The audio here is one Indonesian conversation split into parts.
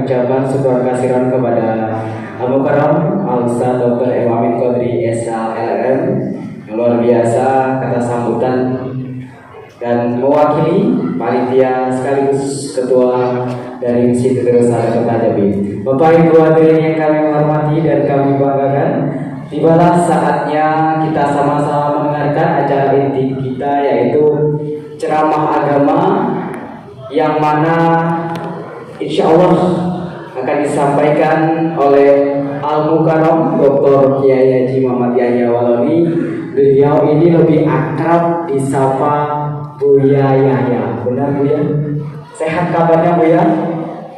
ucapan syukur kasihan kepada Abu Karam Al-Ustaz Dr. Iwamin Qadri SH LLM yang luar biasa kata sambutan dan mewakili panitia sekaligus ketua dari Masjid Darussalam Kota Jambi. Bapak Ibu hadirin yang kami hormati dan kami banggakan, tibalah saatnya kita sama-sama mendengarkan acara inti kita, yaitu ceramah agama yang mana insya Allah akan disampaikan oleh Al-Mukarram Dr. Kiai Haji Muhammad Yahya Walawi. Beliau ini lebih akrab disapa Buya Yahya. Benar Buya? Sehat kabarnya Buya?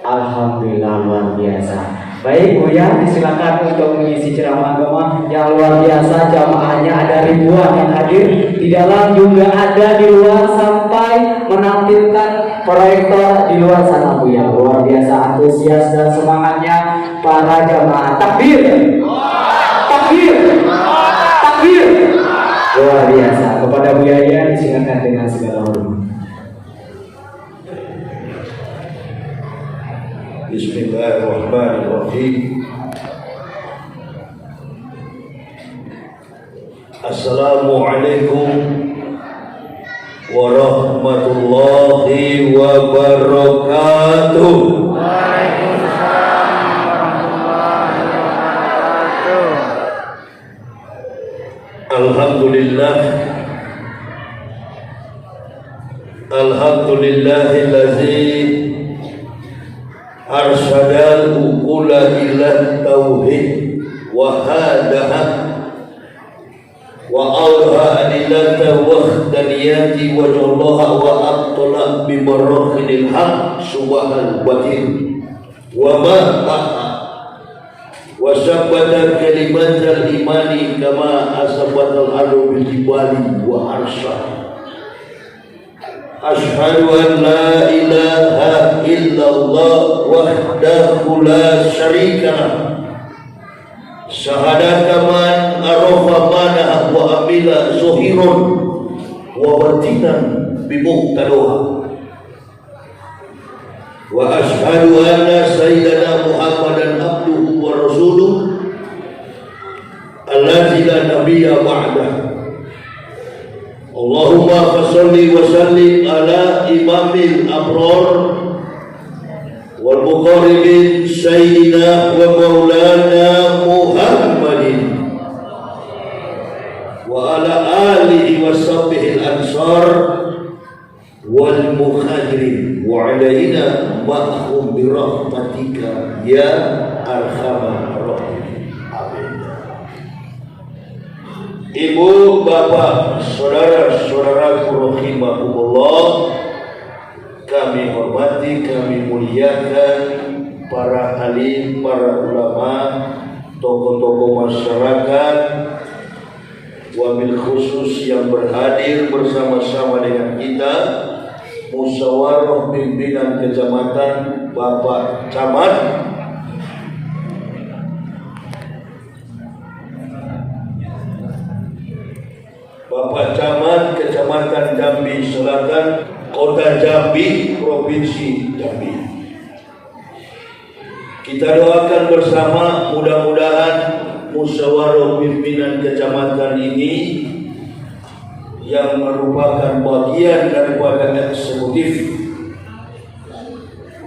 Alhamdulillah luar biasa. Baik Buya, disilakan untuk mengisi ceramah agama yang luar biasa. Jamaahnya ada ribuan yang hadir, di dalam juga ada di luar, sampai menampilkan proyektor di luar sana Buya. Luar biasa antusias dan semangatnya para jamaah. Takbir! Takbir! Takbir! Luar biasa. Kepada Buya Yahya disilakan dengan segala hormat. Bismillahirrahmanirrahim. Assalamualaikum warahmatullahi wabarakatuh. Waalaikumsalam warahmatullahi wabarakatuh. Alhamdulillah. Alhamdulillahillazi arsyadal uqula ila tauhid wa hadaha wa awha adilata wahdaniyati wa jallaha wa abtala bi barakhil haq subhanal batin wa ma'a wa sabbata kalimatal imani kama asabatal adu bil jibali wa arsha. Ashhadu an la ilaha illallah wahdahu la syarika lah. Syahadatan man arafa mana wa amila zuhirun wa batinan bimuqtadoha. Wa ashhadu anna sayyidana Muhammadan abduhu wa rasuluh alladzi la nabiyya ba'dahu. Allahumma fasalli wa sallim ala imamil abrar wal muqarribin sayyidina wa maulana Muhammadin wa ala alihi wa sahbihi al-ansar wal muhajirin wa alaina ma'hum bi rahmatika ya arhamar rahimin. Ibu, bapak, saudara-saudaraku rahimakumullah, kami hormati, kami muliakan para alim, para ulama, tokoh-tokoh masyarakat, wabil khusus yang berhadir bersama-sama dengan kita, musyawarah pimpinan kecamatan, Bapak Camat, Bapak Camat Kecamatan Jambi Selatan, Kota Jambi, Provinsi Jambi. Kita doakan bersama, mudah-mudahan musyawarah pimpinan kecamatan ini yang merupakan bagian daripada eksekutif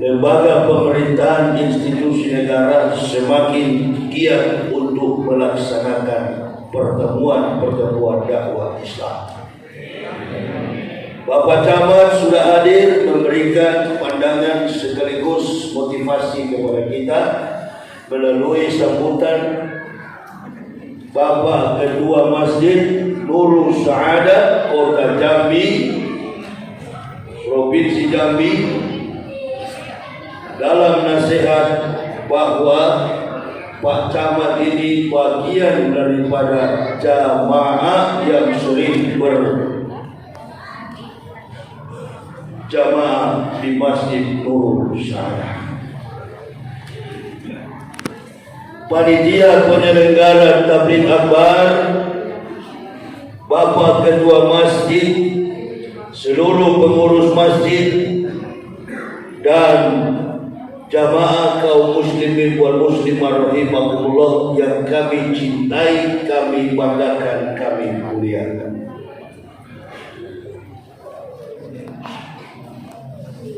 lembaga pemerintahan institusi negara semakin giat untuk melaksanakan pertemuan-pertemuan dakwah Islam. Bapak Camat sudah hadir memberikan pandangan sekaligus motivasi kepada kita melalui sambutan Bapak Ketua Masjid Nurul Sa'adah Kota Jambi, Provinsi Jambi, dalam nasihat bahwa Pak Camat ini bagian daripada jamaah yang sering berjamaah di Masjid Nurul Sa'adah. Panitia penyelenggara tabligh akbar, Bapak Ketua Masjid, seluruh pengurus masjid, dan jamaah kaum muslimin wal muslimah rahimakumullah yang kami cintai, kami banggakan, kami muliakan.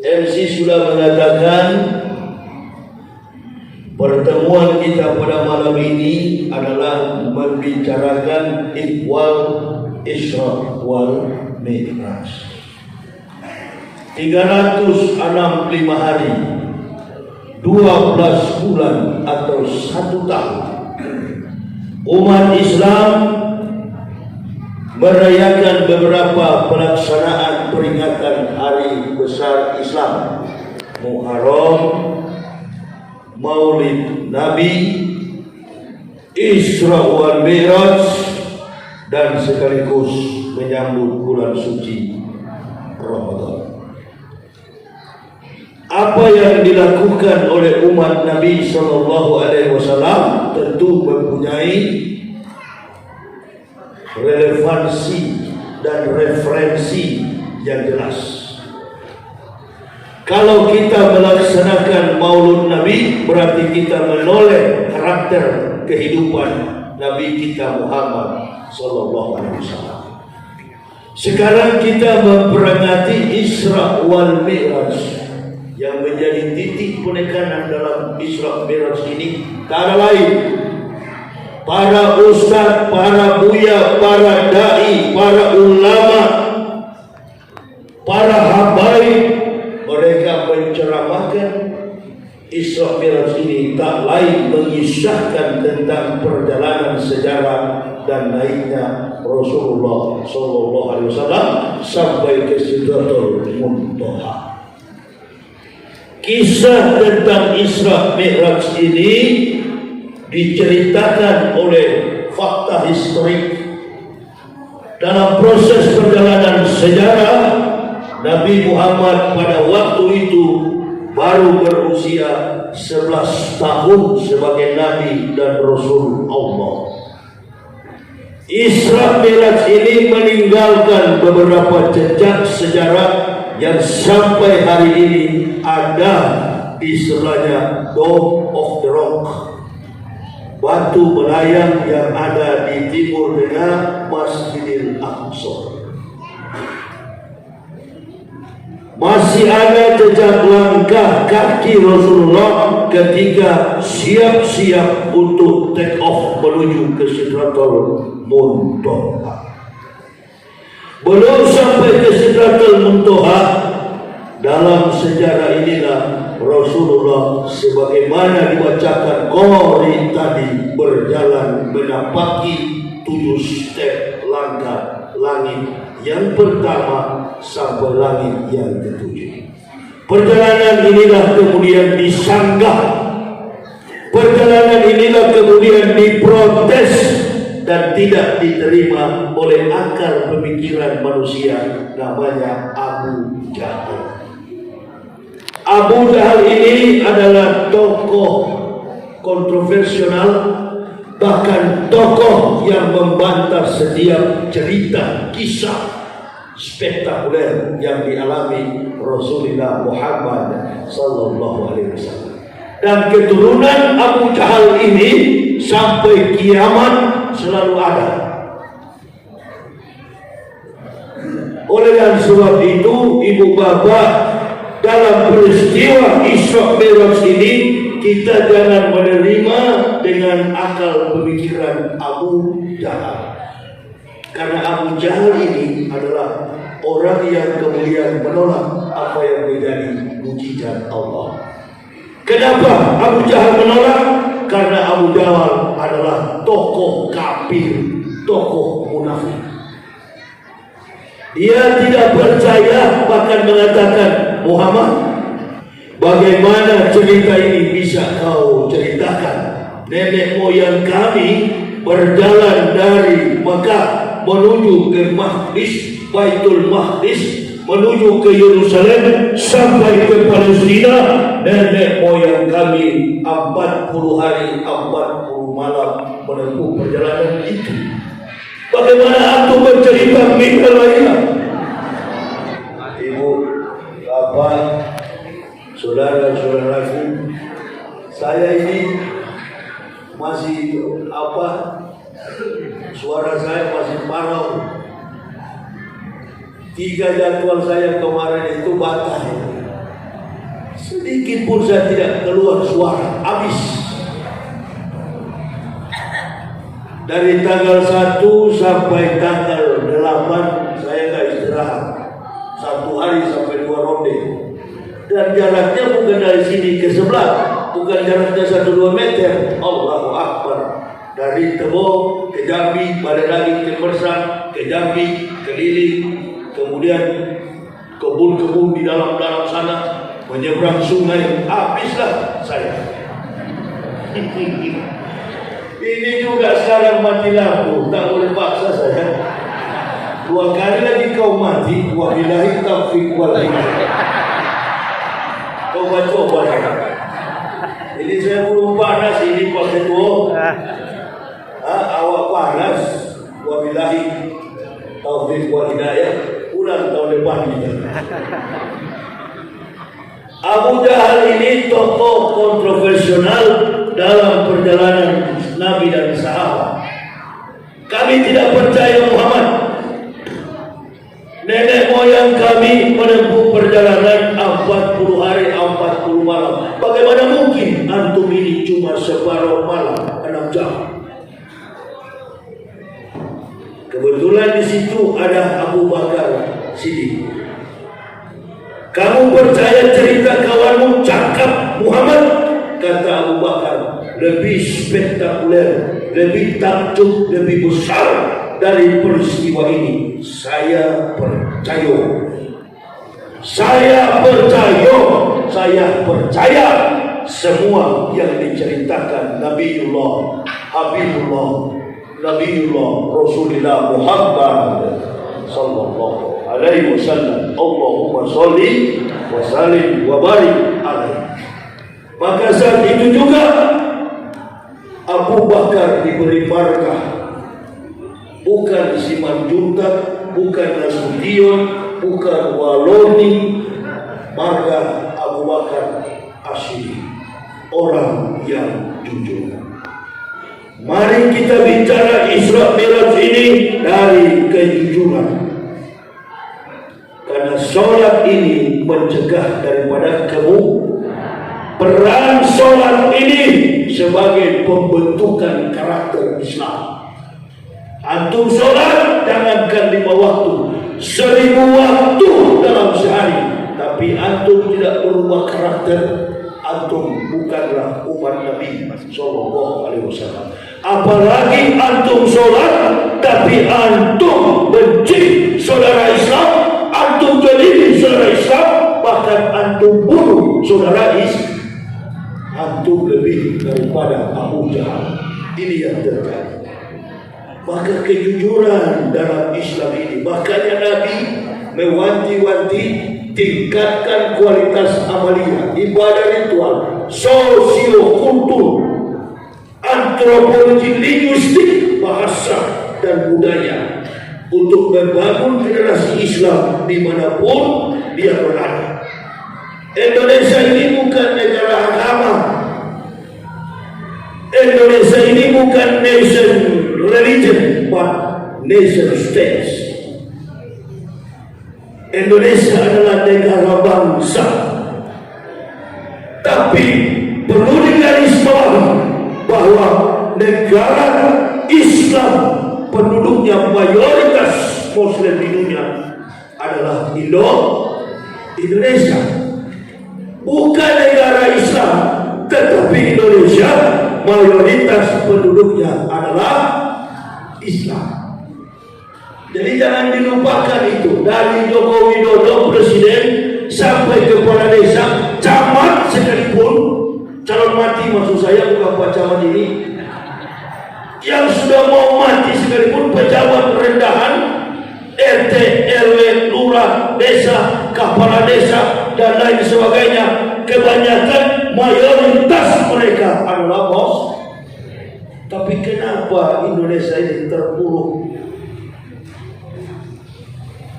MC sudah mengatakan pertemuan kita pada malam ini adalah membicarakan ihwal Isra wal Mi'raj. 365 hari, 12 bulan atau 1 tahun umat Islam merayakan beberapa pelaksanaan peringatan hari besar Islam, Muharram, Maulid Nabi, Isra wal Mi'raj, dan sekaligus menyambut bulan suci Ramadan. Apa yang dilakukan oleh umat Nabi SAW tentu mempunyai relevansi dan referensi yang jelas. Kalau kita melaksanakan Maulud Nabi, berarti kita menoleh karakter kehidupan Nabi kita Muhammad SAW. Sekarang kita memperingati Isra wal Mi'raj. Yang menjadi titik penekanan dalam Isra Mi'raj ini tak ada lain. Para ustaz, para buya, para da'i, para ulama, para habaib, mereka menceramahkan Isra Mi'raj ini tak lain mengisahkan tentang perjalanan sejarah dan naiknya Rasulullah SAW sampai ke Sidratul Muntaha. Kisah tentang Isra Mi'raj ini diceritakan oleh fakta historik. Dalam proses perjalanan sejarah, Nabi Muhammad pada waktu itu baru berusia 11 tahun sebagai Nabi dan Rasul Allah. Isra Mi'raj ini meninggalkan beberapa jejak sejarah yang sampai hari ini ada istilahnya Dome of the Rock, batu melayang yang ada di timur tengah Masjidil Aqsa. Masih ada jejak langkah kaki Rasulullah ketika siap-siap untuk take off menuju ke Sidratul Muntaha. Belum sampai ke Sidratul Muntaha, dalam sejarah inilah Rasulullah sebagaimana dibacakan Qori tadi berjalan menapaki 7 step langkah langit yang pertama sampai langit yang ke-7. Perjalanan inilah kemudian disanggah, perjalanan inilah kemudian diprotes dan tidak diterima oleh akal pemikiran manusia, namanya Abu Jahal. Abu Jahal ini adalah tokoh kontroversial, bahkan tokoh yang membantah setiap cerita kisah spektakuler yang dialami Rasulullah Muhammad SAW. Dan keturunan Abu Jahal ini sampai kiamat selalu ada. Oleh yang sebab itu, ibu bapak, dalam peristiwa Isra Mi'raj ini kita jangan menerima dengan akal pemikiran Abu Jahal. Karena Abu Jahal ini adalah orang yang kemudian menolak apa yang menjadi mukjizat Allah. Kenapa Abu Jahal menolak? Karena Abu Jahal adalah tokoh kafir, tokoh munafik. Dia tidak percaya, bahkan mengatakan, Muhammad, bagaimana cerita ini bisa kau ceritakan? Nenek moyang kami berjalan dari Mekah menuju ke Maqdis, Baitul Maqdis, menuju ke Yerusalem sampai ke Palestina. Nenek moyang kami 40 hari 40 malam menempuh perjalanan itu. Bagaimana antum bercerita minta lainnya? Ibu, bapak, saudara-saudaraku, Saya ini masih suara saya masih parau. 3 jadwal saya kemarin itu batal. Sedikit pun saya tidak keluar suara, habis. Dari tanggal 1 sampai tanggal 8 saya nggak istirahat. 1 hari sampai 2 ronde. Dan jaraknya bukan dari sini ke sebelah, bukan jaraknya 1-2 meter. Allahu Akbar. Dari Tebo ke Jambi, balik lagi ke Mersang, ke Jambi, keliling, kemudian kebun-kebun di dalam sana, menyeberang sungai, habislah saya. Ini juga sekarang mati lampu, tak boleh paksa saya. 2 kali lagi kau mati, wabillahi taufiq wal hidayah. Coba. Ini saya belum panas ini Pak Ketua. Awak panas, wabillahi taufiq wal hidayah. Ulang tahun depan kita. Abu Jahal ini tokoh kontroversial dalam perjalanan Nabi dan sahabat. Kami tidak percaya Muhammad. Nenek moyang kami menempuh perjalanan 40 hari 40 malam. Bagaimana mungkin antum ini cuma separuh malam 6 jam? Kebetulan di situ ada Abu Bakar Siddiq. Kamu percaya cerita kawanmu cakap Muhammad? Kata Abu Bakar, lebih spektakuler, lebih takjub, lebih besar dari peristiwa ini. Saya percaya. Saya percaya semua yang diceritakan Nabiullah, Habibullah, Nabiullah Rasulullah Muhammad sallallahu alaihi wasallam. Allahumma sholli wa sallim wa barik alaihi. Maka saat itu juga Abu Bakar diberi markah. Bukan Simanjuntak, bukan Nasution, bukan Waloni. Markah Abu Bakar Asyidi, orang yang jujur. Mari kita bicara Isra Mi'raj ini dari kejujuran. Karena sholat ini mencegah daripada peran sholat ini sebagai pembentukan karakter Islam. Antum sholat jangankan 5 waktu, 1000 waktu dalam sehari, tapi antum tidak berubah karakter, antum bukanlah umat Nabi sallallahu alaihi wasallam. Apalagi antum sholat tapi antum benci saudara Islam, antum jolimi saudara Islam, bahkan antum bunuh saudara Islam, antum lebih daripada Abu Jahal. Ini yang terjadi. Maka kejujuran dalam Islam ini, makanya Nabi mewanti-wanti tingkatkan kualitas amalia, ibadah ritual, sosio-kultur, antropologi linguistik, bahasa dan budaya untuk membangun generasi Islam dimanapun dia berada. Indonesia ini bukan negara agama. Indonesia ini bukan nation religion, but nation states. Indonesia adalah negara bangsa. Tapi perlu digarisbawahi bahwa negara Islam penduduknya mayoritas Muslim di dunia adalah Indonesia. Bukan negara Islam, tetapi Indonesia mayoritas penduduknya adalah Islam. Jadi jangan dilupakan itu. Dari Joko Widodo presiden sampai kepala desa, camat sekalipun, calon mati maksud saya, bukan Pak Camat ini, yang sudah mau mati sekalipun, pejabat rendahan, RT, RW, lurah, desa, kepala desa dan lain sebagainya, kebanyakan mayoritas mereka adalah bos. Tapi kenapa Indonesia ini terpuruk?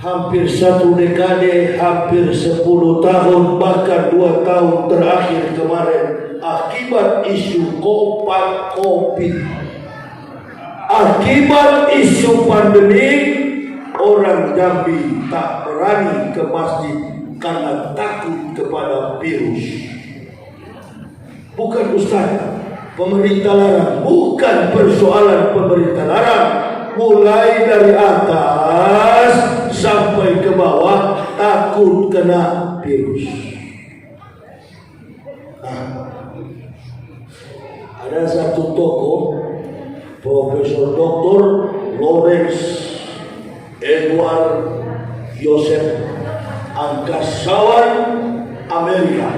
Hampir 1 dekade, hampir 10 tahun, bahkan 2 tahun terakhir kemarin, akibat isu COVID, akibat isu pandemi, orang Jambi tak berani ke masjid karena takut kepada virus. Bukan Ustaz, pemerintah larang. Bukan persoalan pemerintah larang. Mulai dari atas sampai ke bawah takut kena virus. Ada satu tokoh, Profesor Dr. Lawrence Edward Joseph, angkasawan Amerika.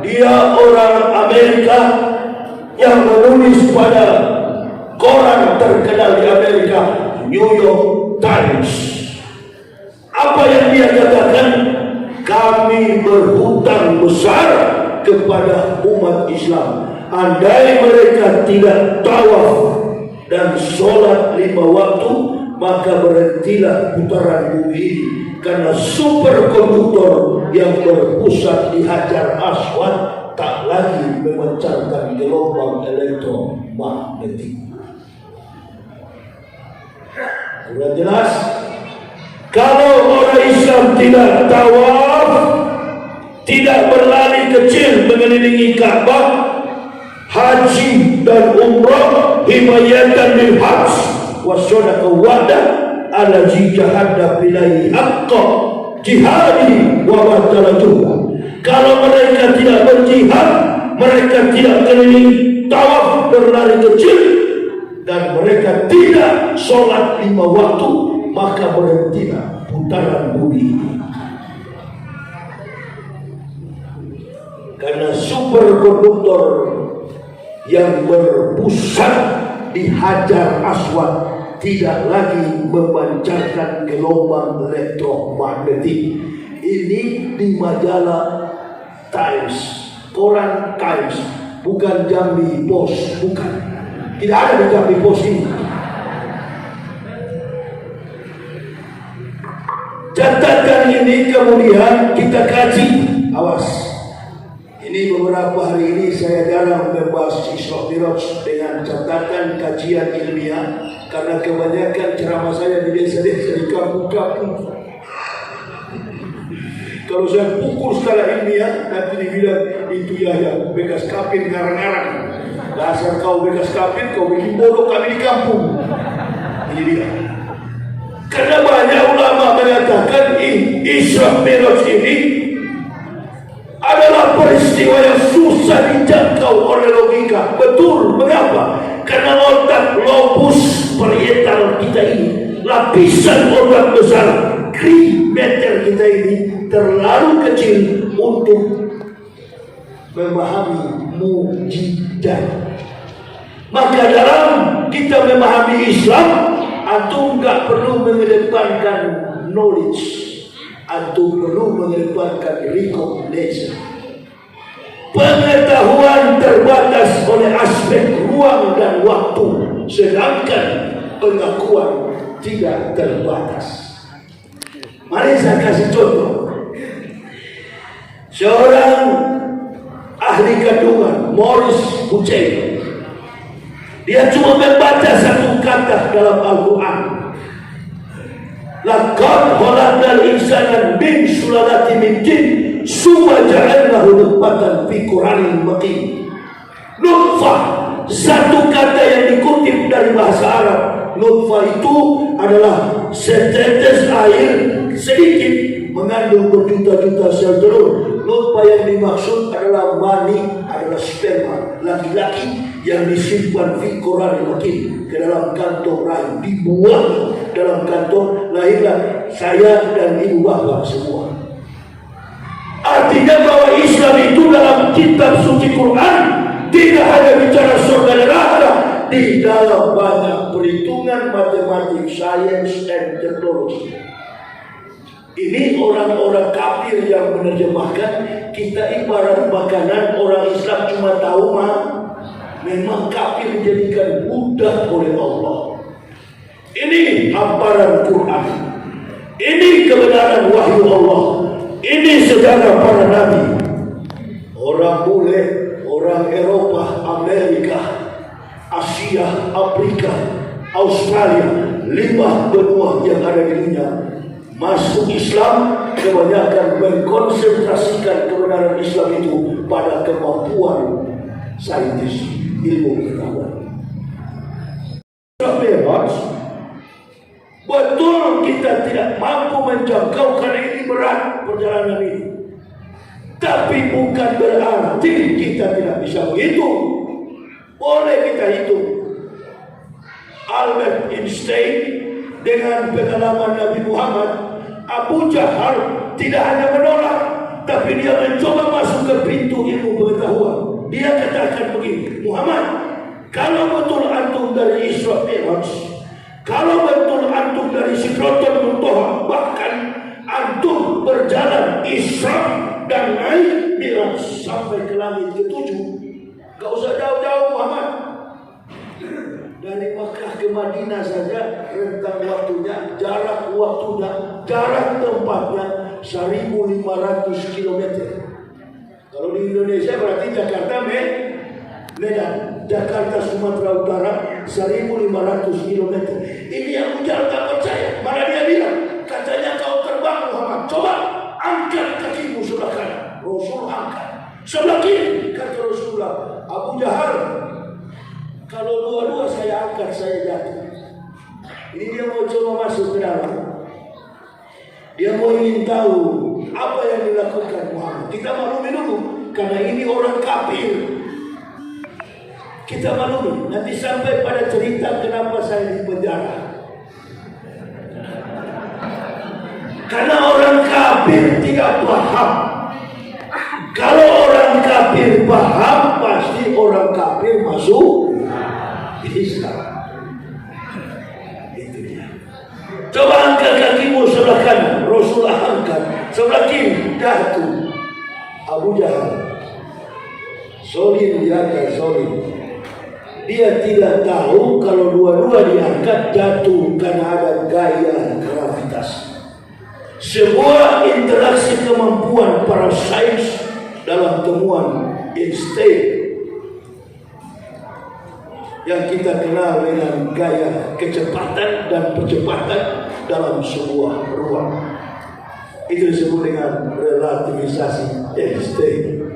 Dia orang Amerika yang menulis pada koran terkenal di Amerika, New York Times. Apa yang dia katakan? Kami berhutang besar kepada umat Islam. Andai mereka tidak tawaf dan sholat 5 waktu, maka berhentilah putaran bumi ini, karena superkonduktor yang berpusat di Hajar Aswad tak lagi memancarkan gelombang elektromagnetik. Sudah jelas? Kalau orang Islam tidak tawaf, tidak berlari kecil mengelilingi Ka'bah, haji dan umrah himayatan lil hajj wasodaka wadah ala jihadda bilai haqqa jihadi wa batala juga. Kalau mereka tidak berjihad, mereka tidak keliling tawaf berlari kecil, dan mereka tidak sholat 5 waktu, maka berhentilah putaran bumi. Karena superkonduktor yang berpusat di Hajar Aswad tidak lagi memancarkan gelombang elektromagnetik. Ini di majalah Times, koran Times, bukan Jambi Post, bukan. Tidak ada di Jambi Post ini. Catatan ini kemudian kita kaji. Awas, ini beberapa hari ini saya jarang membahas Isra Miraj dengan catatan kajian ilmiah, karena kebanyakan ceramah saya di desa-desa, di kampung-kampung. Kalau saya pukul secara ilmiah, nanti dibilang itu ya bekas kapir ngarang-ngarang. Dasar kau bekas kapir, kau bikin bodoh kami di kampung. Ini dia. Karena banyak ulama mengatakan Isra Miraj ini adalah peristiwa yang susah dijangkau oleh logika. Betul, mengapa? Karena otak lobus parietal kita ini, lapisan otak besar krimeter kita ini terlalu kecil untuk memahami mukjizat. Maka dalam kita memahami Islam, antum tak perlu mengedepankan knowledge, antum perlu mengedepankan recognition. Pengetahuan terbatas oleh aspek ruang dan waktu, sedangkan pengakuan tidak terbatas. Mari saya kasih contoh. Seorang ahli kandungan, Maurice Bucaille, dia cuma membaca satu kata dalam Al-Quran. Laqad khalaqnal insana min sulalatin min tin summa ja'alnahu nutfatan fi qur'anin makin. Nutfah, satu kata yang dikutip dari bahasa Arab. Nutfah itu adalah setetes air sedikit mengandung berjuta-juta sel telur. Nutfah yang dimaksud adalah mani, adalah sperma laki-laki yang disimpan fi qur'anin makin, ke dalam kantong rahim, dibuang dalam kantong, lahirlah saya dan ibu bapak semua. Artinya bahwa Islam itu dalam kitab suci Quran tidak hanya bicara surga dan neraka, di dalam banyak perhitungan matematik, sains, dan teknologi. Ini orang-orang kafir yang menerjemahkan kita ibarat makanan, orang Islam cuma tahu memang kafir dijadikan budak oleh Allah. Ini hamparan Quran, ini kebenaran wahyu Allah, ini sejarah para nabi. orang bule, orang Eropa, Amerika, Asia, Afrika, Australia, 5 benua yang ada di dunia masuk Islam, kebanyakan mengkonsentrasikan kebenaran Islam itu pada kemampuan saintis, ilmu pengetahuan. Bebas, betul kita tidak mampu menjangkau karena ini berat perjalanan ini. Tapi bukan berarti kita tidak bisa menghitung. Boleh kita hitung. Albert Einstein dengan pengalaman Nabi Muhammad, Abu Jahal tidak hanya menolak, tapi dia mencoba masuk ke pintu ilmu pengetahuan. Dia katakan begini, Muhammad, kalau betul antum dari Isra Mi'raj, kalau betul antum dari Sidratul Muntaha, bahkan antum berjalan Isra dan naik Mi'raj sampai ke langit ke-7, gak usah jauh-jauh Muhammad. Dari Makkah ke Madinah saja rentang waktunya, jarak waktunya, jarak tempatnya 1.500 km. Kalau di Indonesia berarti Jakarta Medan, Jakarta Sumatera Utara 1.500 km. Ini yang Ujal tak percaya. Mana dia bilang, katanya kau terbang Muhammad, coba angkat kakimu sebelah kanan. Rasul angkat sebelah kiri, kata Rasulullah. Abu Jahal, kalau dua-dua saya angkat, saya jatuh. Ini dia mau coba masuk ke dalam. Dia mau ingin tahu apa yang dilakukan Muhammad. Kita maklumi dulu, karena ini orang kafir. Kita maklumi. Nanti sampai pada cerita kenapa saya di penjara. Karena orang kafir tidak paham. Kalau orang kafir paham, pasti orang kafir masuk Islam. Itu dia. Coba angkat kakimu sebelah kanan, Rasulullah angkat. Sebelah kiri, jatuh. Abu Jahal. Solim di atas solim. Dia tidak tahu kalau dua-dua diangkat jatuh karena ada gaya gravitas. Sebuah interaksi kemampuan para sains dalam temuan Einstein yang kita kenal dengan gaya kecepatan dan percepatan dalam sebuah ruang. Itu disebut dengan relativisasi Einstein.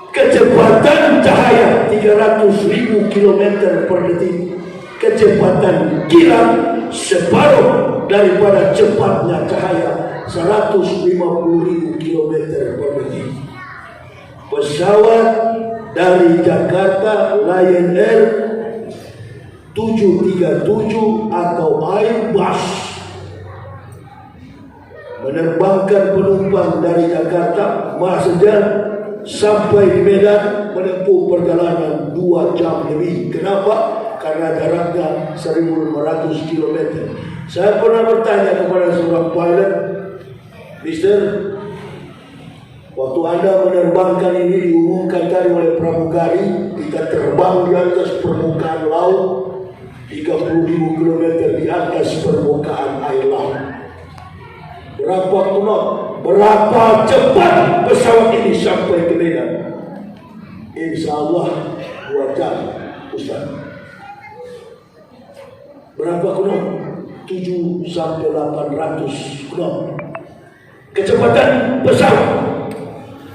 Kecepatan cahaya 300.000 km per detik. Kecepatan kilat separuh daripada cepatnya cahaya 150.000 km per detik. Pesawat dari Jakarta Lion Air 737 atau Airbus menerbangkan penumpang dari Jakarta saja sampai di Medan menempuh perjalanan 2 jam lebih. Kenapa? Karena jaraknya 1.500 km. Saya pernah bertanya kepada seorang pilot, Mister, waktu Anda menerbangkan ini diumumkan tadi oleh pramugari, kita terbang di atas permukaan laut 30.000 km di atas permukaan air laut. Berapa knot? Berapa cepat pesawat ini sampai ke Medan? Insya Allah 2 jam, Ustaz. Berapa knot? 7 sampai 800 knot. Kecepatan pesawat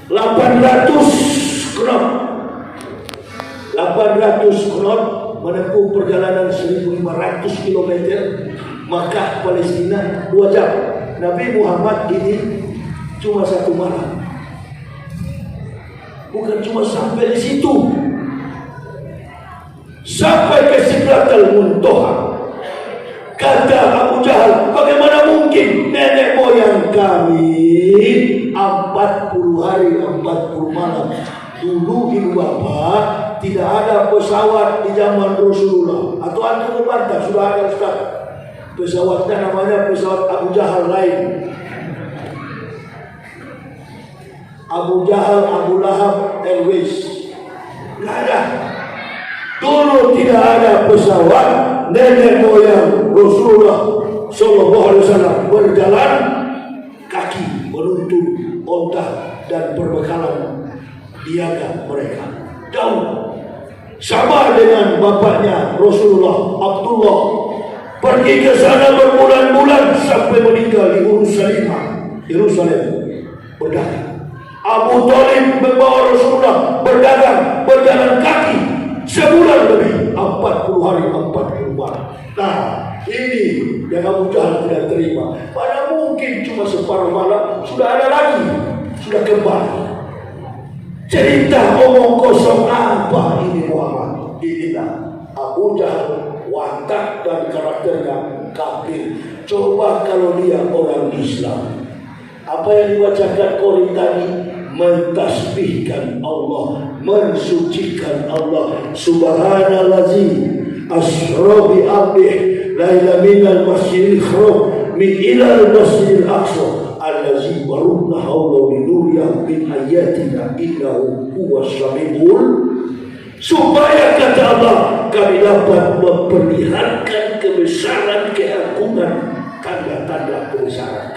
800 knot. 800 knot menempuh perjalanan 1.500 km. Makkah Palestina 2 jam. Nabi Muhammad ini cuma 1 malam. Bukan cuma sampai di situ, sampai ke Sidratul Muntaha. Kata Abu Jahal, bagaimana mungkin nenek moyang kami 40 hari 40 malam. Dulu ibu bapak tidak ada pesawat di zaman Rasulullah. Atau antum membantah, sudah ada Ustaz. Pesawatnya namanya pesawat Abu Jahal lain. Abu Jahal, Abu Lahab, Airways. Tidak ada. Dulu tidak ada pesawat. Nenek moyang Rasulullah Sallallahu Alaihi Wasallam berjalan kaki, menuntun onta dan perbekalan diaga mereka. Jauh. Sama dengan bapaknya Rasulullah, Abdullah, pergi ke sana berbulan-bulan sampai meninggal di Yerusalem, berdagang. Abu Thalib membawa Rasulullah berjalan kaki sebulan lebih, 40 hari 40 malam. Nah, ini yang Abu Jahal tidak terima. Mana mungkin cuma separuh malam sudah ada lagi, sudah kembali. Cerita omong kosong apa ini Muhammad? Inilah Abu Jahal, watak dan karakternya kafir. Coba kalau dia orang Islam, apa yang dibacakan Qori tadi, mentasbihkan Allah, mensucikan Allah. Subhanallazi asra bi abdih laila minal masjidil haram min ilal masjidil aqsa allazi baruna hawla min nuriyah min ayatina innahu huwas samiul. Supaya kata Allah kami dapat memperlihatkan kebesaran keagungan tanda-tanda kebesaran.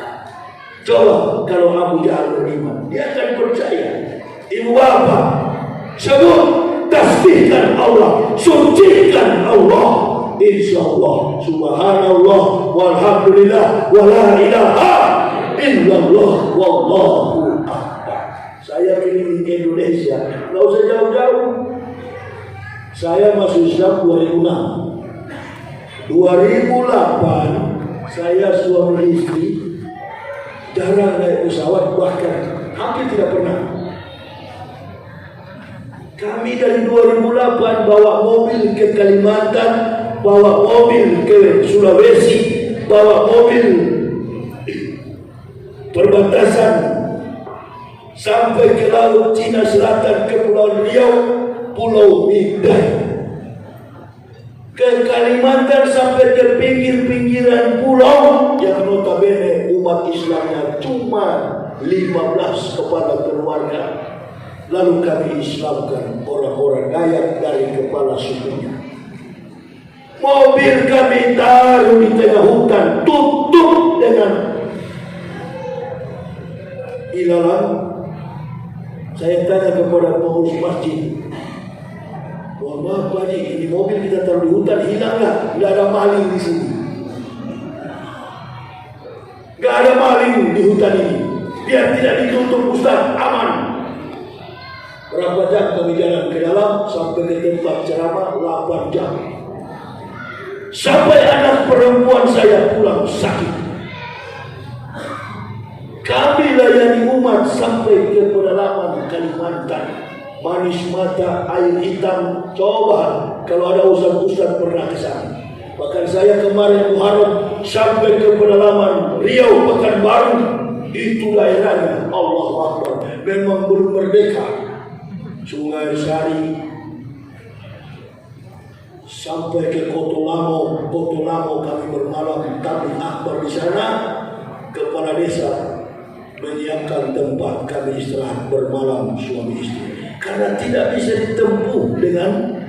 Coba kalau Abu Jahal beriman, dia akan percaya. Ibu bapak, sebut, tasbihkan Allah, sucikan Allah. Insyaallah, subhanallah, walhamdulillah, wala ilaha illallah, wallahu akbar. Saya pilih di Indonesia, nggak usah jauh-jauh. Saya masuk Islam 2006. 2008 saya suami istri jarang naik pesawat, bahkan hampir tidak pernah. Kami dari 2008 bawa mobil ke Kalimantan, bawa mobil ke Sulawesi, bawa mobil perbatasan sampai ke Laut Cina Selatan, ke Pulau Riau, Pulau Midai, ke Kalimantan sampai ke pinggir-pinggiran pulau yang notabene umat Islamnya cuma 15 kepala keluarga. Lalu kami Islamkan orang-orang Dayak dari kepala sukunya. Mobil kami taruh di tengah hutan, tutup dengan ilalang. Saya tanya kepada pengurus masjid, mohon maaf Pak Haji, ini mobil kita taruh di hutan, hilang nggak? Nggak ada maling di sini. Nggak ada maling di hutan ini. Biar tidak ditutup Ustaz, aman. Berapa jam kami jalan ke dalam sampai ke tempat ceramah? 8 jam. Sampai anak perempuan saya pulang sakit. Kami layani umat sampai ke pedalaman Kalimantan. Manis mata, air hitam. Coba kalau ada ustaz-ustaz pernah ke sana. Bahkan saya kemarin Muharram sampai ke pedalaman Riau, Pekanbaru. Itu daerahnya, Allah Akbar, memang belum merdeka. Sungai Sari sampai ke Koto Lamo kami bermalam tabligh akbar di sana. Kepala desa menyiapkan tempat kami istirahat bermalam suami istri, karena tidak bisa ditempuh dengan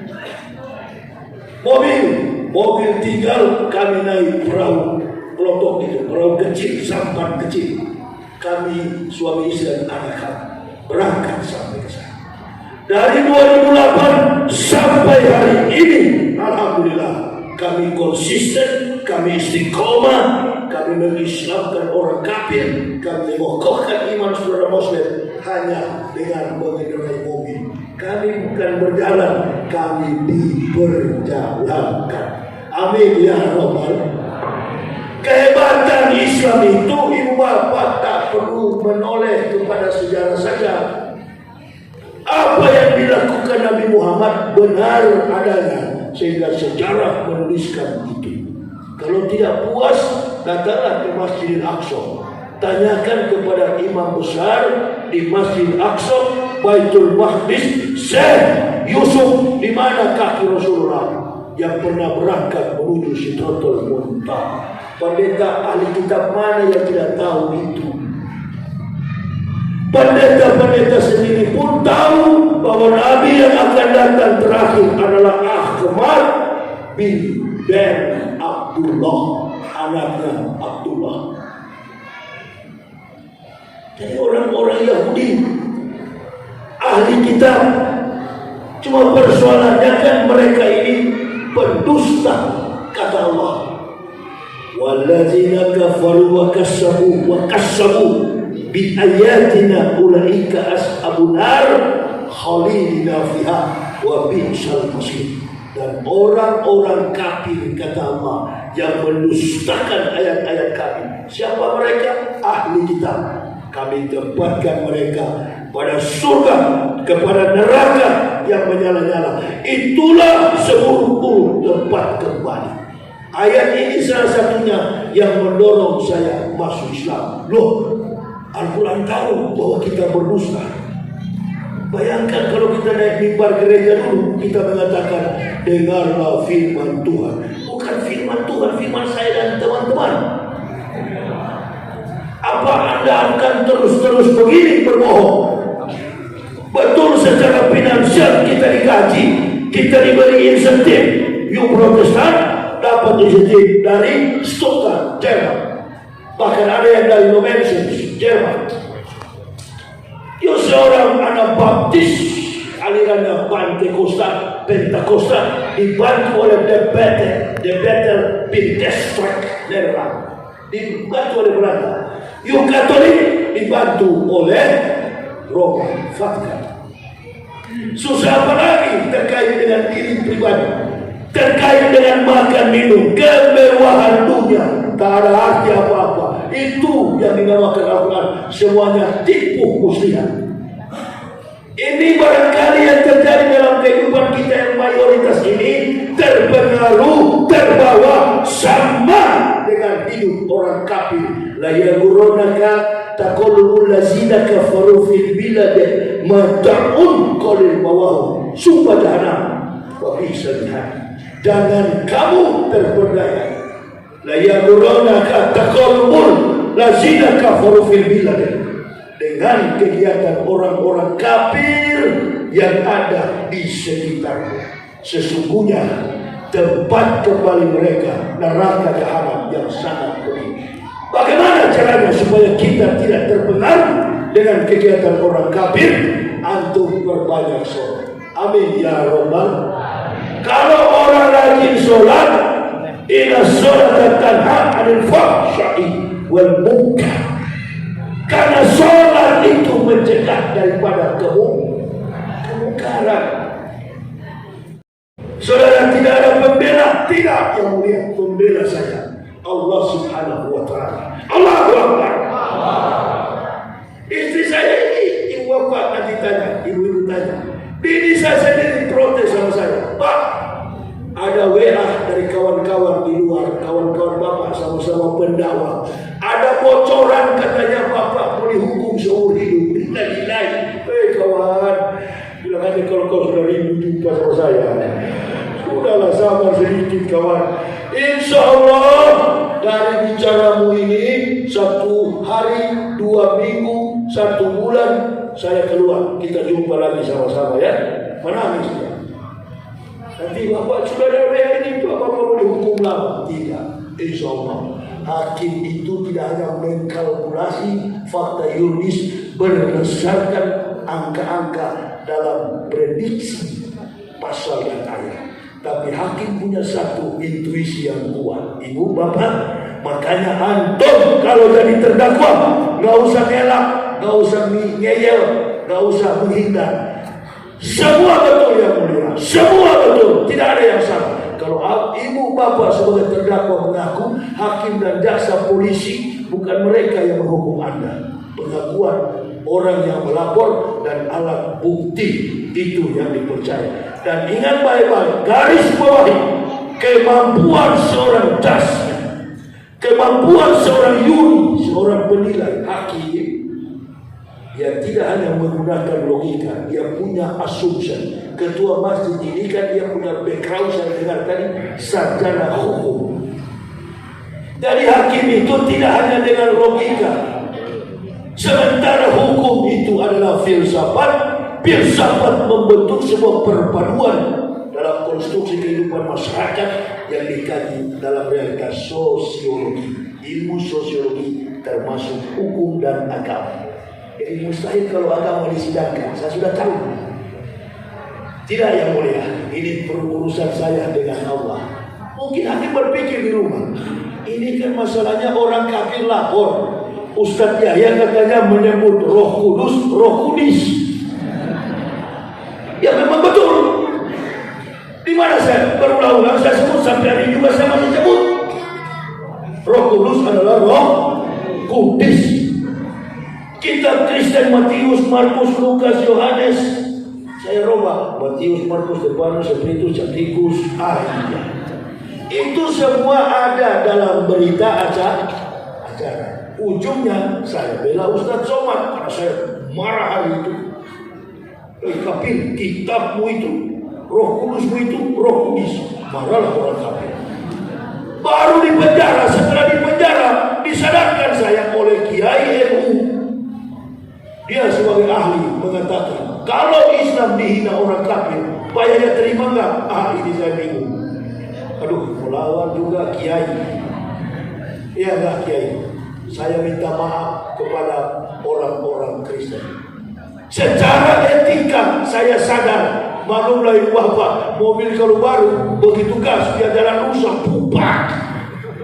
mobil tinggal. Kami naik perahu pelotok itu, perahu kecil, sampan kecil. Kami suami istri dan anak kami berangkat sampai ke sana. Dari 2008 sampai hari ini, alhamdulillah, kami konsisten, kami istiqomah, kami mengislamkan orang kafir, kami mengokohkan iman saudara muslim hanya dengan mengendarai mobil. Kami bukan berjalan, kami diperjalankan. Amin ya Rabbal. Kehebatan Islam itu, ibu bapak, tak perlu menoleh kepada sejarah saja. Apa yang dilakukan Nabi Muhammad benar adanya, sehingga sejarah menuliskan itu. Kalau tidak puas, datanglah ke Masjidil Aqsa. Tanyakan kepada imam besar di Masjidil Aqsa, Baitul Maqdis, Syekh Yusuf, di mana kaki Rasulullah yang pernah berangkat menuju Sidratul Muntaha. Pendeta ahli kitab mana yang tidak tahu itu? Pendeta-pendeta sendiri pun tahu bahwa Nabi yang akan datang terakhir adalah Ahmad bin Abdullah, anaknya Abdullah. Jadi orang-orang Yahudi ahli kitab. Cuma persoalannya kan mereka ini pendusta kata Allah. Walladzina kafaru wa kassabu bi ayatina ulaika ashabun nar khalidina fiha wa bi'sal masir. Dan orang-orang kafir kata Allah yang mendustakan ayat-ayat kami, siapa mereka? Ahli kitab. Kami tempatkan mereka pada surga, kepada neraka yang menyala-nyala. Itulah seburuk-buruk tempat kembali. Ayat ini salah satunya yang mendorong saya masuk Islam. Loh, Al-Quran tahu bahwa kita berdusta. Bayangkan kalau kita naik mimbar gereja dulu, kita mengatakan, dengarlah firman Tuhan. Bukan firman Tuhan, firman saya dan teman-teman. Apa Anda akan terus-terus begini berbohong? Betul secara finansial kita digaji, kita diberi insentif. You Protestan dapat insentif dari Stuttgart, Jerman. Bahkan ada yang dari Nomensens, Jerman. You seorang anak baptis, alirannya Pentakosta, dibantu oleh The Better Pintestrek Nederland, dibantu oleh Belanda. You Katolik dibantu oleh Roma, Vatikan. Susah apa lagi terkait dengan diri pribadi, terkait dengan makan minum, kemewahan dunia, tak ada arti apa-apa. Itu yang dinamakan Al-Quran, semuanya tipu muslihat. Ini barangkali yang terjadi dalam kehidupan kita yang mayoritas ini terpengaruh, terbawa sama dengan hidup orang kafir. La yaghurunaka taqallubul ladzina kafaru fil bilad mata'un qalil bawahu summa jahannam wa bi'sal mihad. Jangan kamu terperdaya. La yaghurunaka taqallubul ladzina kafaru fil bilad, dengan kegiatan orang-orang kafir yang ada di sekitarnya. Sesungguhnya tempat kembali mereka neraka jahanam yang sangat pedih. Bagaimana caranya supaya kita tidak terpengaruh dengan kegiatan orang kafir? Antum perbanyak sholat. Amin ya Rabbal. Kalau orang rajin sholat, inna sholata tanha 'anil fahsya'i wal munkar. Karena sholat itu mencegah daripada kemungkaran. Saudara, tidak ada pembela, tidak, yang mulia. Pembela saya Allah Subhanahu wa ta'ala. Allahu Akbar. Istri saya ini, ibu bapak nanti tanya, ibu tanya, bini saya sendiri protes sama saya. Pak, ada WA dari kawan-kawan di luar, kawan-kawan bapak sama-sama pendakwa. Ada bocoran katanya bapak mau dihukum seumur hidup. Nilai-nilai. Kawan, bilang aja kalau kau sudah rindu jumpa sama saya. Sudahlah, sabar sedikit kawan. Insya Allah dari bicaramu ini 1 hari, 2 minggu, 1 bulan saya keluar. Kita jumpa lagi sama-sama ya. Menangis ya. Nanti bapak sudah ada WA ini, bapak mau dihukum lama. Tidak, insya Allah hakim itu tidak hanya mengkalkulasi fakta yuridis berdasarkan angka-angka dalam prediksi pasal dan ayat, tapi hakim punya satu intuisi yang kuat. Ibu bapak, makanya antum kalau jadi terdakwa nggak usah ngelak, nggak usah ngeyel, nggak usah menghindar. Semua betul yang mulia, semua betul, tidak ada yang salah. Kalau ibu bapak sebagai terdakwa mengaku, hakim dan jaksa polisi bukan mereka yang menghukum Anda. Pengakuan orang yang melapor dan alat bukti itu yang dipercaya. Dan ingat baik-baik, garis bawahi, kemampuan seorang jaksa, kemampuan seorang juri, seorang penilai, hakim, yang tidak hanya menggunakan logika, dia punya assumption. Ketua masjid ini kan dia punya background, saya dengar tadi, sarjana hukum. Dari hakim itu tidak hanya dengan logika. Sementara hukum itu adalah filsafat. Filsafat membentuk sebuah perpaduan dalam konstruksi kehidupan masyarakat yang dikaji dalam realitas sosiologi. Ilmu sosiologi termasuk hukum dan agama. Jadi mustahil kalau agama disidangkan. Saya sudah tahu. Tidak yang mulia, ini urusan saya dengan Allah. Mungkin hakim berpikir di rumah, ini kan masalahnya orang kafir lapor. Ustadz Yahya katanya menyebut Roh Kudus, Roh Kudis. Ya memang betul. Di mana saya berulang-ulang saya sebut sampai hari ini juga saya masih sebut. Roh Kudus adalah Roh Kudis. Kitab Kristen Matius, Markus, Lukas, Yohanes, saya robah Matius, Markus, Stefanus, Petrus, Jaktikus, iya. Itu semua ada dalam berita acara. Ujungnya saya bela Ustadz Somad karena saya marah hari itu. Kafir, kitabmu itu, Roh Kudusmu itu, Roh Kudus. Marahlah orang kafir. Baru di penjara, setelah di penjara disadarkan saya oleh Kiai NU. Dia sebagai ahli mengatakan, kalau Islam dihina orang kafir, bayarnya terima nggak? Ini saya bingung. Aduh, melawan juga Kiai. Iya nggak Kiai? Saya minta maaf kepada orang-orang Kristen. Secara etika saya sadar, maklumlah ibu bapak, mobil kalau baru begitu gas dia jalan rusak, pupak,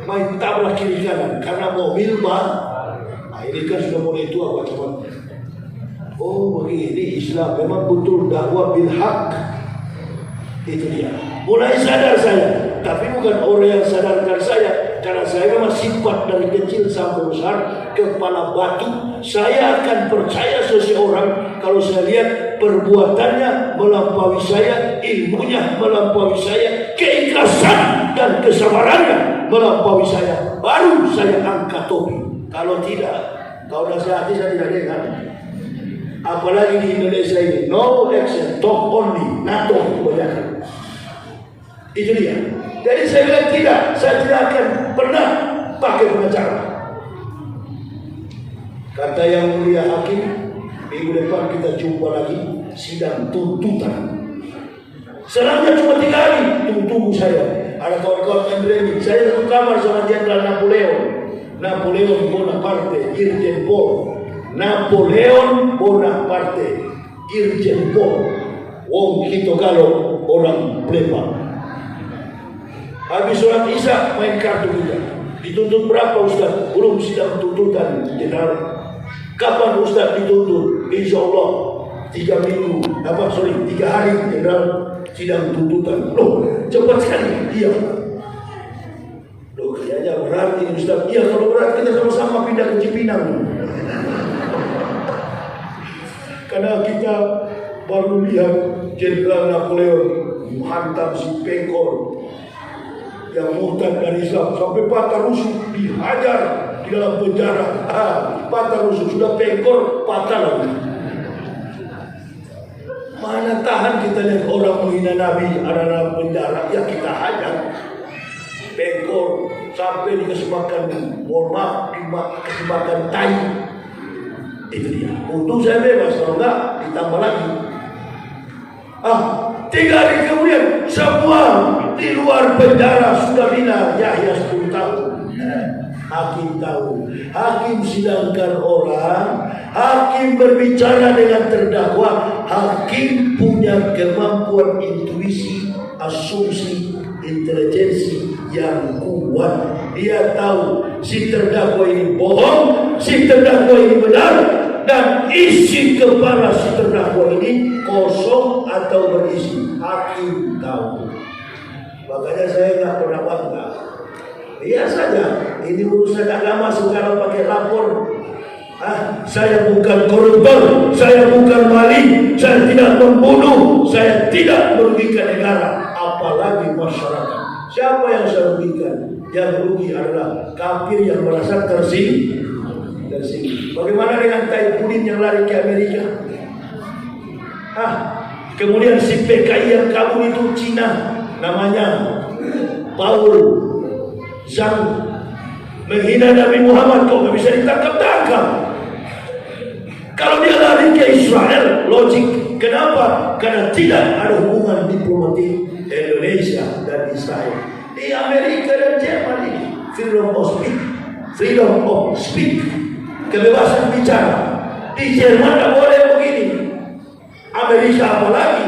main tabrak kiri kanan karena mobil Nah ini kan sudah mulai tua Pak Camat. Oh begini Islam memang betul dakwah bil haq. Itu dia. Mulai sadar saya, tapi bukan orang yang sadarkan saya, karena saya memang sifat dari kecil sampai besar kepala batu. Saya akan percaya seseorang kalau saya lihat perbuatannya melampaui saya, ilmunya melampaui saya, keikhlasan dan kesabarannya melampaui saya, baru saya angkat topi. Kalau tidak, kalau nasihati saya tidak dengar. Apalagi di Indonesia ini, no action, talk only, NATO kebanyakan. Itu dia. Jadi saya bilang tidak, saya tidak akan pernah pakai pengacara. Kata yang mulia hakim, minggu depan kita jumpa lagi sidang tuntutan. Selama cuma 3 hari, tunggu saya. Ada kawan-kawan yang berani. Saya satu kamar sama Jenderal Napoleon Bonaparte, Irjen Pol. Napoleon Bonaparte, Irjen Pol. Wong Kito Galo, orang Palembang. Habis sholat isya main kartu kita. Dituntut berapa Ustaz? Belum sidang tuntutan Jenderal. Kapan Ustaz dituntut? Insya Allah 3 minggu. 3 hari Jenderal sidang tuntutan. Loh, cepat sekali. Iya. Loh, kayaknya berat ini Ustaz. Iya, kalau berat kita sama-sama pindah ke Cipinang. Karena kita baru lihat Jenderal Napoleon menghantam si pengkor yang murtad dari Islam sampai patah rusuk, dihajar di dalam penjara. Patah rusuk, sudah pengkor, patah lagi. Mana tahan kita lihat orang menghina Nabi ada dalam penjara, ya kita hajar. Pengkor sampai dikasih makan, mohon maaf, dikasih makan tai. Itu dia. Untung saya bebas, kalau enggak ditambah lagi. 3 hari kemudian semua di luar penjara sudah bina Yahya 10 tahun. Hakim tahu, hakim sidangkan orang, hakim berbicara dengan terdakwa, hakim punya kemampuan intuisi, asumsi, intelijensi yang kuat. Dia tahu si terdakwa ini bohong, si terdakwa ini benar, dan isi kepala si terdakwa ini kosong atau berisi. Hakim tahu. Makanya saya nggak pernah bangga. Lihat saja, ini urusan agama sekarang pakai lapor. Saya bukan koruptor, saya bukan maling, saya tidak membunuh, saya tidak merugikan negara, apalagi masyarakat. Siapa yang saya rugikan? Yang rugi adalah kafir yang merasa tersinggung. Bagaimana dengan tai pudin yang lari ke Amerika? Kemudian si PKI yang kabur itu Cina, namanya Paul Zhang, menghina Nabi Muhammad, kok nggak bisa ditangkap-tangkap? Kalau dia lari ke Israel, logik. Kenapa? Karena tidak ada hubungan diplomatik Indonesia dan Israel. Di Amerika dan Jerman ini freedom of speech, kebebasan bicara. Di Jerman tidak boleh begini. Amerika apalagi.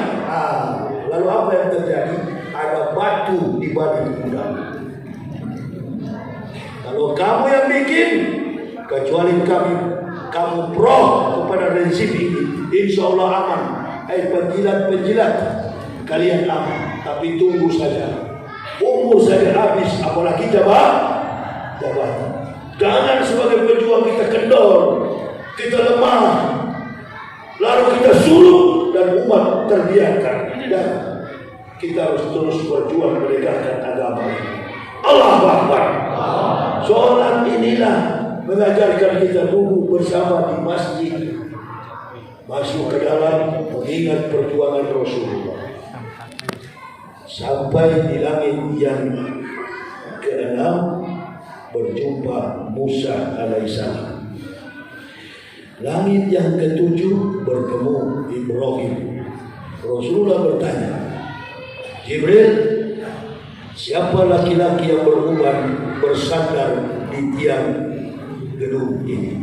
Lalu apa yang terjadi? Ada batu di balik kuda. Kalau kamu yang bikin, kecuali kamu pro kepada rezim ini, insya Allah aman. Penjilat kalian aman. Tapi tunggu saja, umur saya habis, apalagi jabatan. Jangan sebagai pejuang kita kendor, kita lemah, lalu kita surut dan umat terbiarkan. Dan kita harus terus berjuang menegakkan agama ini. Allahu Akbar. Sholat inilah mengajarkan kita duduk bersama di masjid, masuk ke dalam mengingat perjuangan Rasulullah sampai di langit yang ke-6 berjumpa Musa alaihissalam. Langit yang ke-7 bertemu Ibrahim. Rasulullah bertanya, Jibril, siapa laki-laki yang beruban bersandar di tiang gedung ini?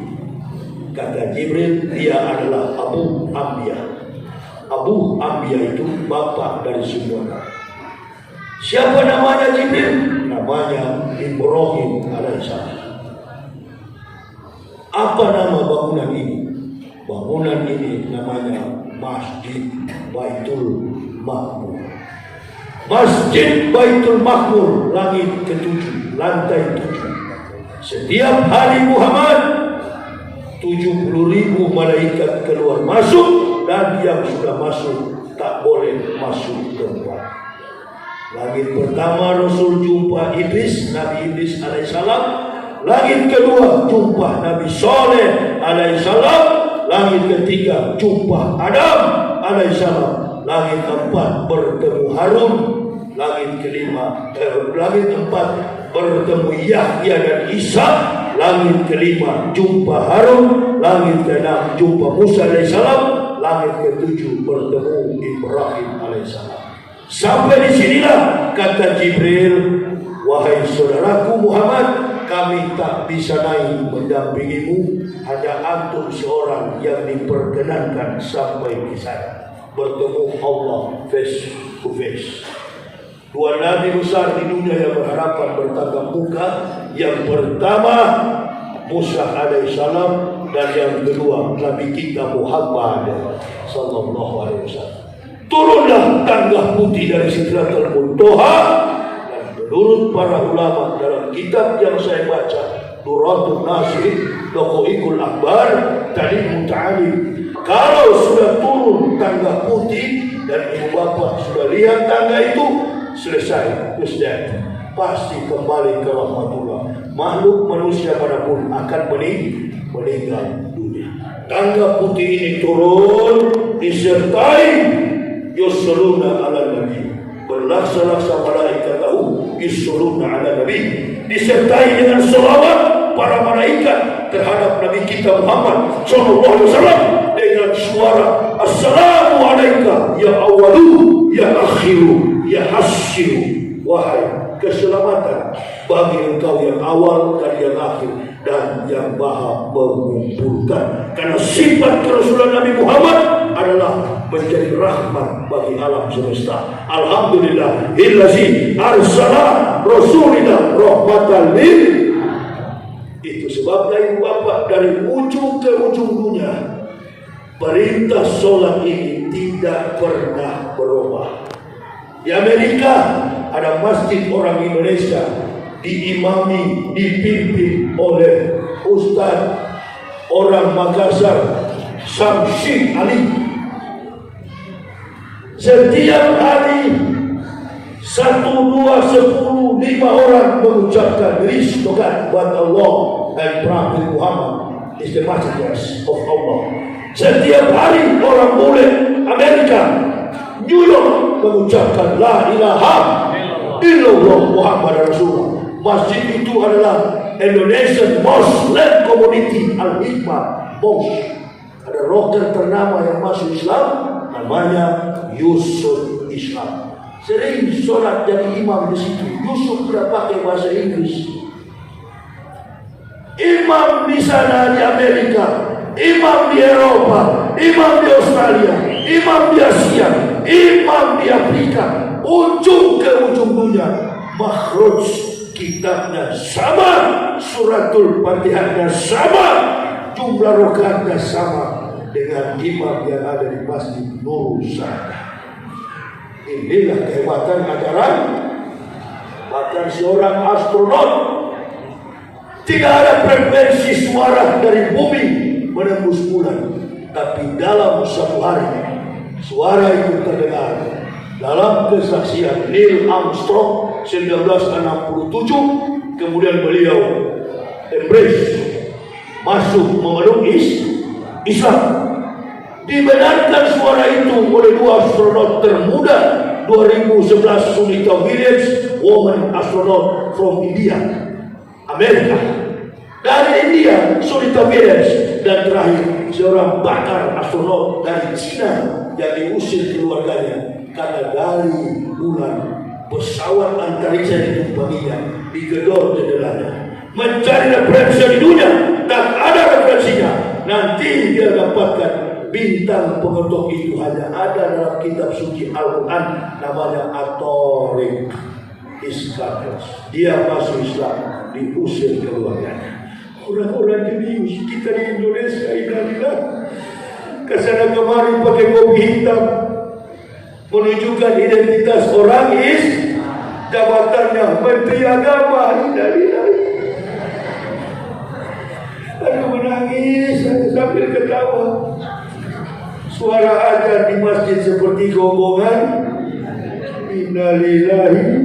Kata Jibril, dia adalah Abu Ambiya. Abu Ambiya itu bapak dari semua. Siapa namanya Jibril? Namanya Ibrahim alaihissalam. Apa nama bangunan ini? Bangunan ini namanya Masjid Baitul Makmur. Masjid Baitul Makmur, langit ke-7, lantai 7. Setiap hari Muhammad 70.000 malaikat keluar masuk, dan yang sudah masuk tak boleh masuk keluar. Langit pertama Rasul jumpa Idris, Nabi Idris alaihissalam. Langit kedua jumpa Nabi Soleh alaihissalam. Langit ketiga jumpa Adam alaihissalam. Langit keempat bertemu Harun. Langit keempat bertemu Yahya dan Isa. Langit kelima jumpa Harun. Langit keenam jumpa Musa alaihissalam. Langit ketujuh bertemu Ibrahim alaihissalam. Sampai di sinilah kata Jibril, wahai saudaraku Muhammad, kami tak bisa naik mendampingimu, hanya antum seorang yang diperkenankan sampai di sana bertemu Allah face to face. Dua nabi besar di dunia yang berhadapan bertatap muka. Yang pertama Musa alaihissalam, dan yang kedua Nabi kita Muhammad sallallahu alaihi wasallam. Turunlah tangga putih dari Sidratul Muntaha, dan menurut para ulama dalam kitab yang saya baca, Duratul Nasir, Dokoikul Akbar, Talim Muta'alim, kalau sudah turun tangga putih dan ibu bapak sudah lihat tangga itu, selesai, sudah pasti kembali ke rahmatullah. Makhluk manusia manapun akan meninggal dunia. Tangga putih ini turun disertai yusruna ala nabi, berlaksa-laksa malaikat tahu yusruna ala nabi, disertai dengan selawat para malaikat terhadap Nabi kita Muhammad sallallahu alaihi wasallam dengan suara assalamu alayka ya awalu ya akhiru ya hasiru. Wahai keselamatan bagi engkau yang awal dan yang akhir dan yang maha mengumpulkan. Karena sifat kerasulan Nabi Muhammad adalah menjadi rahmat bagi alam semesta. Alhamdulillah illazi arsala rasulina rahmatan lil. Itu sebabnya ibu bapak dari ujung ke ujung dunia, perintah sholat ini tidak pernah berubah. Di Amerika ada masjid orang Indonesia, diimami, dipimpin oleh Ustaz orang Makassar, Samsi Ali. Setiap hari 1, 2, 10, 5 orang mengucapkan rizqan buat Allah dan Prophet Muhammad is the messengers of Allah. Setiap hari orang bule Amerika, New York mengucapkan la ilaha illallah Muhammad Rasulullah. Masjid itu adalah Indonesian Muslim Community Al-Hikmah Mosque. Ada rocker ternama yang masuk Islam, namanya Yusuf Islam. Sering sholat jadi imam di situ. Yusuf tidak pakai bahasa Inggris. Imam di sana di Amerika imam di Eropa, imam di Australia, imam di Asia, imam di Afrika, ujung ke ujung dunia, makhraj kitabnya sama, suratul Fatihahnya sama, jumlah rakaatnya sama dengan imam yang ada di Masjid Nurul Sada. Inilah kehebatan ajaran. Bahkan seorang astronot, tidak ada frekuensi suara dari bumi menembus bulan, tapi dalam satu hari suara itu terdengar. Dalam kesaksian Neil Armstrong 1967, kemudian beliau embrace, masuk memeluk Islam. Dibenarkan suara itu oleh dua astronot termuda 2011, Sunita Williams, woman astronaut from India, Amerika. Dari India, Sunita Williams, dan terakhir seorang bakar astronot dari Cina yang diusir keluarganya karena dari bulan pesawat antariksa ditumpanginya, digedor jendelanya, mencari referensi di dunia, tak ada referensinya. Nanti dia dapatkan bintang pengetok itu hanya ada dalam kitab suci Al-Quran, namanya At-Tariq Iskandar. Dia masuk Islam, diusir keluarganya. Orang-orang jenius kita di Indonesia inilah kesana kemari pakai kopi hitam, menunjukkan identitas orang jabatannya Menteri Agama. Aduh, menangis sambil ketawa. Suara azan di masjid seperti gonggongan. Innalillahi